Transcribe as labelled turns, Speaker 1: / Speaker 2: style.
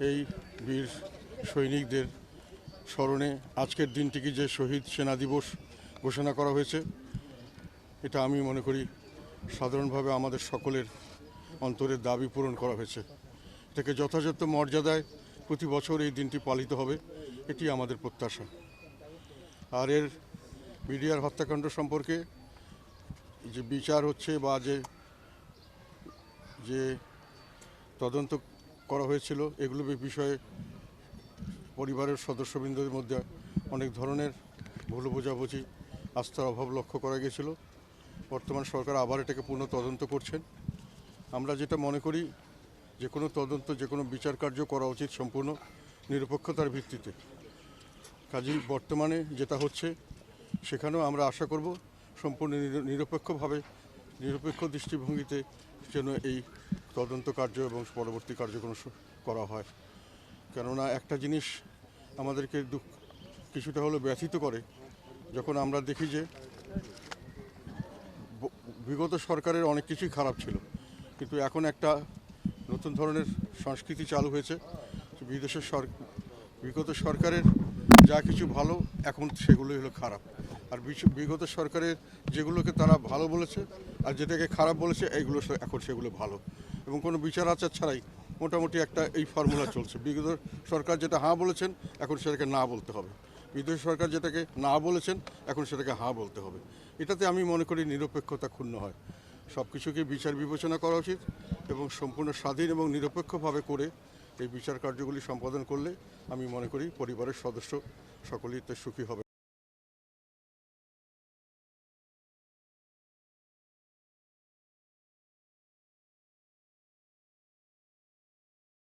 Speaker 1: এই বীর সৈনিকদের স্মরণে আজকের দিনটিকে যে শহীদ সেনা দিবস ঘোষণা করা হয়েছে, এটা আমি মনে করি সাধারণভাবে আমাদের সকলের অন্তরের দাবি পূরণ করা হয়েছে। এটাকে যথাযথ মর্যাদায় প্রতি বছর এই দিনটি পালিত হবে, এটি আমাদের প্রত্যাশা। আর এর বিডিআর হত্যাকাণ্ড সম্পর্কে যে বিচার হচ্ছে বা যে তদন্ত করা হয়েছিল, এগুলো বিষয়ে পরিবারের সদস্যবৃন্দদের মধ্যে অনেক ধরনের ভুল বোঝাবুঝি, আস্থার অভাব লক্ষ্য করা গিয়েছিল। বর্তমান সরকার আবার এটাকে পুনঃ তদন্ত করছেন। আমরা যেটা মনে করি, যে কোনো তদন্ত, যে কোনো বিচার কার্য করা উচিত সম্পূর্ণ নিরপেক্ষতার ভিত্তিতে। কাজেই বর্তমানে যেটা হচ্ছে সেখানেও আমরা আশা করব সম্পূর্ণ নিরপেক্ষভাবে, নিরপেক্ষ দৃষ্টিভঙ্গিতে যেন এই তদন্ত কার্য এবং পরবর্তী কার্যক্রম করা হয়। কেননা একটা জিনিস আমাদেরকে কিছুটা হলেও ব্যথিত করে, যখন আমরা দেখি যে বিগত সরকারের অনেক কিছুই খারাপ ছিল, কিন্তু এখন একটা নতুন ধরনের সংস্কৃতি চালু হয়েছে। বিগত সরকারের যা কিছু ভালো, এখন সেগুলোই হলো খারাপ। আর বিগত সরকারের যেগুলোকে তারা ভালো বলেছে আর যেটাকে খারাপ বলেছে, এইগুলো এখন সেগুলো ভালো, এবং কোনো বিচার আচার ছাড়াই মোটামুটি একটা এই ফর্মুলা চলছে। বিগত সরকার যেটা হ্যাঁ বলেছেন, এখন সেটাকে না বলতে হবে। বিদেশি সরকার যেটাকে না বলেছেন, এখন সেটাকে হ্যাঁ বলতে হবে। এটাতে আমি মনে করি নিরপেক্ষতা ক্ষুণ্ণ হয়। সব কিছুকে বিচার বিবেচনা করা উচিত এবং সম্পূর্ণ স্বাধীন এবং নিরপেক্ষভাবে করে এই বিচার কার্যগুলি সম্পাদন করলে আমি মনে করি পরিবারের সদস্য সকলেই সুখী হবে।